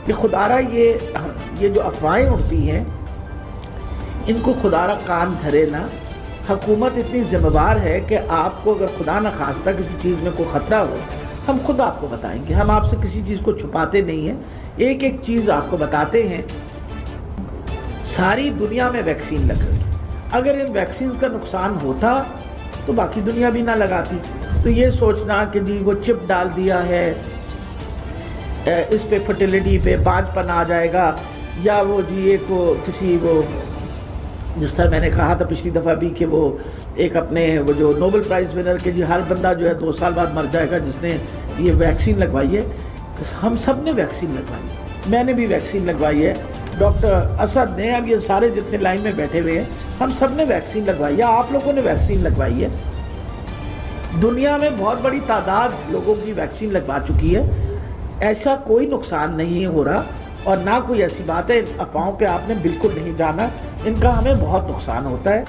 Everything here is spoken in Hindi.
कि खुदारा ये जो अफवाहें उड़ती हैं, इनको खुदारा कान धरे ना। हुकूमत इतनी जिम्मेवार है कि आपको अगर खुदा न खास्ता किसी चीज़ में कोई ख़तरा हो, हम खुद आपको बताएंगे। हम आपसे किसी चीज़ को छुपाते नहीं हैं, एक एक चीज़ आपको बताते हैं। सारी दुनिया में वैक्सीन लग रही है, अगर इन वैक्सीन का नुकसान होता तो बाकी दुनिया भी ना लगाती। तो ये सोचना कि जी वो चिप डाल दिया है, इस पे फर्टिलिटी पे बादपन आ जाएगा, या वो जी एक वो किसी वो जिस तरह मैंने कहा था पिछली दफ़ा भी कि वो एक अपने वो जो नोबेल प्राइज़ विनर के जी हर बंदा जो है 2 साल बाद मर जाएगा जिसने ये वैक्सीन लगवाई है। हम सब ने वैक्सीन लगवाई है, मैंने भी वैक्सीन लगवाई है, डॉक्टर असद ने, अब ये सारे जितने लाइन में बैठे हुए हैं हम सब ने वैक्सीन लगवाई है, आप लोगों ने वैक्सीन लगवाई है। दुनिया में बहुत बड़ी तादाद लोगों की वैक्सीन लगवा चुकी है, ऐसा कोई नुकसान नहीं हो रहा और ना कोई ऐसी बात है। अफवाहों पे आपने बिल्कुल नहीं जाना, इनका हमें बहुत नुकसान होता है।